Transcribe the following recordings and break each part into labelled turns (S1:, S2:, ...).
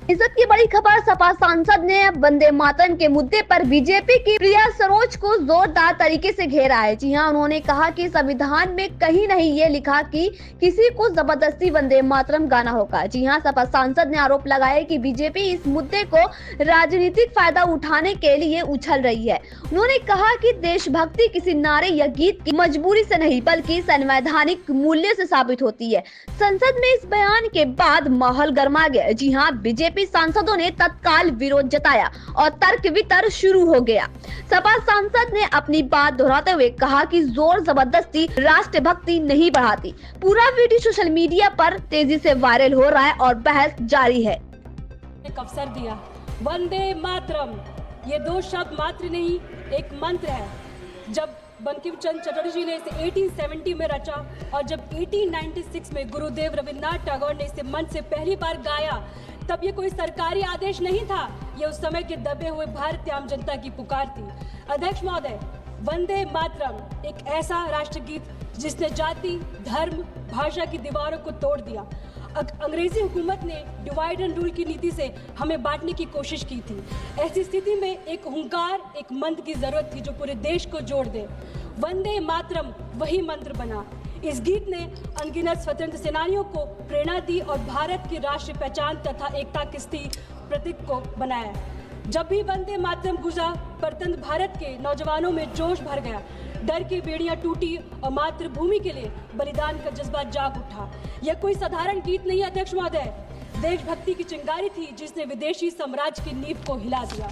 S1: इज्जत की बड़ी खबर, सपा सांसद ने वंदे मातरम के मुद्दे पर बीजेपी की प्रिया सरोज को जोरदार तरीके से घेरा है। जी हां, उन्होंने कहा कि संविधान में कहीं नहीं ये लिखा कि किसी को जबरदस्ती वंदे मातरम गाना होगा। जी हां, सपा सांसद ने आरोप लगाया कि बीजेपी इस मुद्दे को राजनीतिक फायदा उठाने के लिए उछल रही है। उन्होंने कहा कि देशभक्ति किसी नारे या गीत की मजबूरी से नहीं बल्कि संवैधानिक मूल्य से साबित होती है। संसद में इस बयान के बाद माहौल गर्मा गया। जी हां, बीजेपी सांसदों ने तत्काल विरोध जताया और तर्क वितर्क शुरू हो गया। सपा सांसद ने अपनी बात दोहराते हुए कहा कि जोर जबरदस्ती राष्ट्रभक्ति नहीं बढ़ाती। पूरा वीडियो सोशल मीडिया पर तेजी से वायरल हो रहा है और बहस जारी है।
S2: एक अवसर दिया, वंदे मातरम ये दो शब्द मात्र नहीं, एक मंत्र है। जब बंकिम चंद्र चटर्जी ने इसे 1870 में रचा और जब 1896 में गुरुदेव रविन्द्रनाथ टैगोर ने इसे मंच से पहली बार गाया, तब ये कोई सरकारी आदेश नहीं था, ये उस समय के दबे हुए भारतीय आम जनता की पुकार थी। अध्यक्ष महोदय, वंदे मातरम एक ऐसा राष्ट्रगीत जिसने जाति, धर्म, भाषा की दीवारों को तोड़ दिया। अंग्रेजी हुकूमत ने डिवाइड एंड रूल की नीति से हमें बांटने की कोशिश की थी। ऐसी स्थिति में एक हुंकार, एक मंत्र की जरूरत थी जो पूरे देश को जोड़ दे। वंदे मातरम वही मंत्र बना। इस गीत ने अनगिनत स्वतंत्र सेनानियों को प्रेरणा दी और भारत की राष्ट्रीय पहचान तथा एकता किस्ती प्रतीक को बनाया। जब भी वंदे मातरम गुजा, परतंत्र भारत के नौजवानों में जोश भर गया, डर की बेड़ियां टूटी और मातृभूमि के लिए बलिदान का जज्बा जाग उठा। यह कोई साधारण गीत नहीं, अध्यक्ष महोदय, देशभक्ति की चिंगारी थी जिसने विदेशी साम्राज्य की नींव को हिला दिया।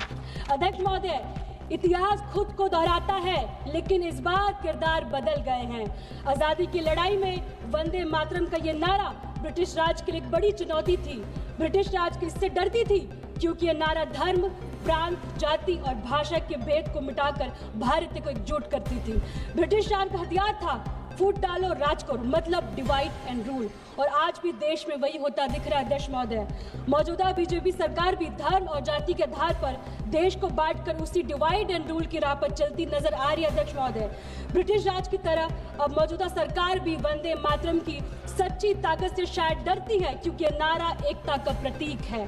S2: अध्यक्ष महोदय, इतिहास खुद को दोहराता है, लेकिन इस बार किरदार बदल गए हैं। आजादी की लड़ाई में वंदे मातरम का ये नारा ब्रिटिश राज के लिए एक बड़ी चुनौती थी। ब्रिटिश राज इससे डरती थी क्योंकि यह नारा धर्म, प्रांत, जाति और भाषा के भेद को मिटाकर भारत को एकजुट करती थी। ब्रिटिश राज का हथियार था फूट डालो राज करो, मतलब डिवाइड एंड रूल, और आज भी देश में वही होता दिख रहा है। अध्यक्ष महोदय, मौजूदा बीजेपी सरकार भी धर्म और जाति के आधार पर देश को बांटकर उसी डिवाइड एंड रूल की राह पर चलती नजर आ रही है। अध्यक्ष महोदय, ब्रिटिश राज की तरह अब मौजूदा सरकार भी वंदे मातरम की सच्ची ताकत से शायद डरती है क्योंकि यह नारा एकता का प्रतीक है।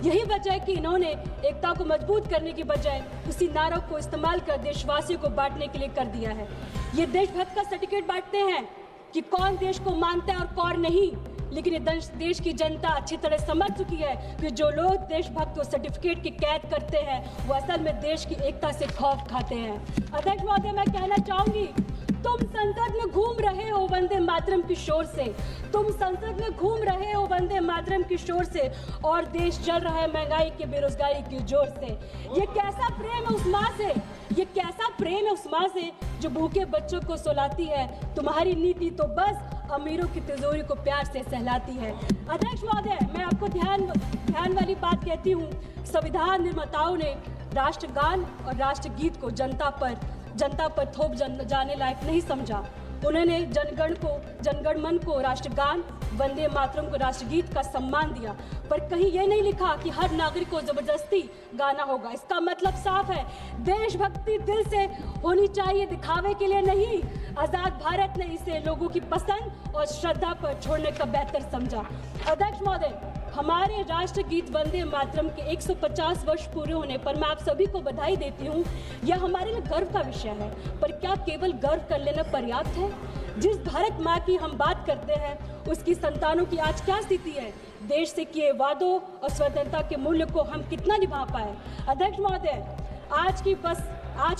S2: यही वजह है कि इन्होंने एकता को मजबूत करने की बजाय उसी नारा को इस्तेमाल कर देशवासियों को बांटने के लिए कर दिया है। ये देशभक्त का सर्टिफिकेट बांटते हैं कि कौन देश को मानता है और कौन नहीं, लेकिन ये देश की जनता अच्छी तरह समझ चुकी है कि जो लोग देशभक्त को सर्टिफिकेट की कैद करते हैं वो असल में देश की एकता से खौफ खाते हैं। अध्यक्ष महोदय, मैं कहना चाहूंगी, तुम संसद में घूम रहे हो वंदे मातरम की शोर से, तुम संसद में घूम रहे हो वंदे मातरम की शोर से, और देश जल रहा है महंगाई के, बेरोजगारी की जोर से। ये कैसा प्रेम है उस माँ से, ये कैसा प्रेम है उस माँ से जो भूखे बच्चों को सुलाती है। तुम्हारी नीति तो बस अमीरों की तिजोरी को प्यार से सहलाती है। अध्यक्ष महोदय, मैं आपको ध्यान वाली बात कहती हूँ, संविधान निर्माताओं ने राष्ट्रगान और राष्ट्रगीत को जनता पर थोप जाने लायक नहीं समझा। उन्होंने जनगण मन को राष्ट्रगान, वंदे मातरम को राष्ट्रगीत का सम्मान दिया, पर कहीं यह नहीं लिखा कि हर नागरिक को जबरदस्ती गाना होगा। इसका मतलब साफ है, देशभक्ति दिल से होनी चाहिए, दिखावे के लिए नहीं। आजाद भारत ने इसे लोगों की पसंद और श्रद्धा पर छोड़ने का बेहतर समझा। अध्यक्ष महोदय, हमारे राष्ट्रगीत वंदे मातरम के 150 वर्ष पूरे होने पर मैं आप सभी को बधाई देती हूँ। यह हमारे लिए गर्व का विषय है, पर क्या केवल गर्व कर लेना पर्याप्त है? जिस भारत माँ की हम बात करते हैं उसकी संतानों की आज क्या स्थिति है? देश से किए वादों और स्वतंत्रता के मूल्य को हम कितना निभा पाए? अध्यक्ष महोदय, आज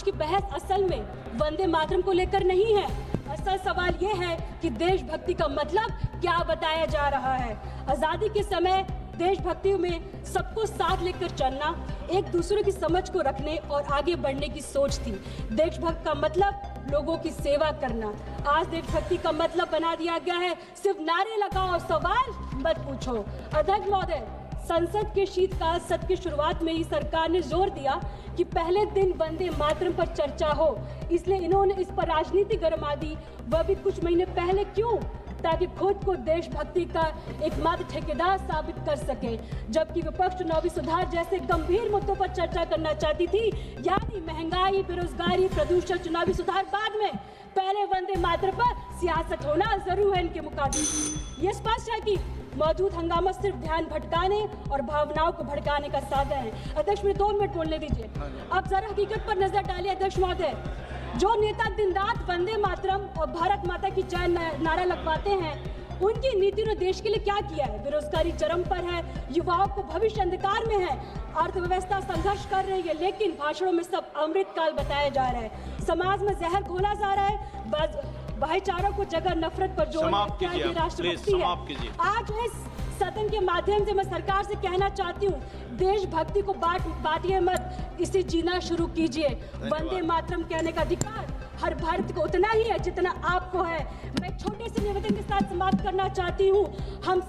S2: की बहस असल में वंदे मातरम को लेकर नहीं है। असल सवाल ये है कि देशभक्ति का मतलब क्या बताया जा रहा है। आजादी के समय देशभक्ति में सबको साथ लेकर चलना, एक दूसरे की समझ को रखने और आगे बढ़ने की सोच थी। देशभक्त का मतलब लोगों की सेवा करना। आज देशभक्ति का मतलब बना दिया गया है सिर्फ नारे लगाओ, सवाल मत पूछो। अध्यक्ष महोदय, संसद के शीतकाल सत्र की शुरुआत में ही सरकार ने जोर दिया कि पहले दिन वंदे मातरम पर चर्चा हो, इसलिए इन्होंने इस पर राजनीति गरमा दी, वह भी कुछ महीने पहले। क्यों? ताकि खुद को देशभक्ति का एकमात्र ठेकेदार साबित कर सके, जबकि विपक्ष चुनावी सुधार जैसे गंभीर मुद्दों पर चर्चा करना चाहती थी, यानी महंगाई, बेरोजगारी, प्रदूषण, चुनावी सुधार बाद में, पहले वंदे मातरम पर सियासत होना जरूर है इनके मुकाबले। ये स्पष्ट है कि मौजूद हंगामा सिर्फ ध्यान भटकाने और भावनाओं को भड़काने का साधन है। अध्यक्ष मुझे 2 मिनट बोलने दीजिए। अब जरा हकीकत पर नजर डालिए अध्यक्ष महोदय, जो नेता दिन रात वंदे मातरम और भारत माता की जय नारा लगवाते हैं, उनकी नीति ने देश के लिए क्या किया है? बेरोजगारी चरम पर है, युवाओं को भविष्य अंधकार में है, अर्थव्यवस्था संघर्ष कर रही है, लेकिन भाषणों में सब अमृतकाल बताया जा रहा है, समाज में जहर घोला जा रहा है, भाईचारों को जगह नफरत पर जोड़ना राष्ट्रभक्ति है। आज इस सदन के माध्यम से मैं सरकार से कहना चाहती हूँ, देशभक्ति को बांटिए मत, इसे जीना शुरू कीजिए। वंदे मातरम कहने का अधिकार हर भारत को उतना ही है जितना आपको है। मैं छोटे से निवेदन के साथ समाप्त करना चाहती हूँ, हम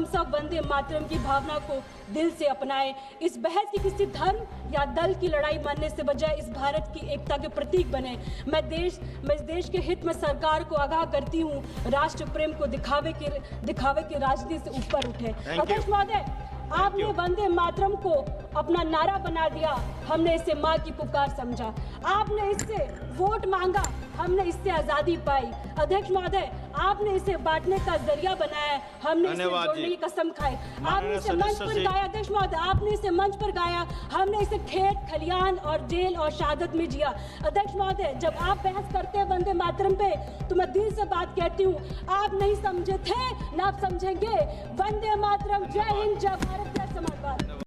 S2: सब वंदे मातरम की भावना को दिल से अपनाएं। इस बहस की किसी धर्म या दल की लड़ाई मानने से बजाय इस भारत की एकता के प्रतीक बने। मैं इस देश के हित में सरकार को आगाह करती हूँ, राष्ट्र प्रेम को दिखावे की राजनीति से ऊपर उठे। अध्यक्ष महोदय, आपने वंदे मातरम को अपना नारा बना दिया, हमने इसे माँ की पुकार समझा। आपने इससे वोट मांगा, हमने इससे आजादी पाई। अध्यक्ष महोदय, आपने इसे बांटने का जरिया बनाया, हमने इसे जोड़ने की कसम खाई। आपने इसे मंच पर गाया अध्यक्ष महोदय, आपने इसे मंच पर गाया, हमने इसे खेत खलियान और जेल और शहादत में जिया। अध्यक्ष महोदय, जब आप बहस करते हैं वंदे मातरम पे, तो मैं दिल से बात कहती हूँ, आप नहीं समझे थे, ना आप समझेंगे। वंदे मातरम, जय हिंद, जय भारत, जय समाजवाद।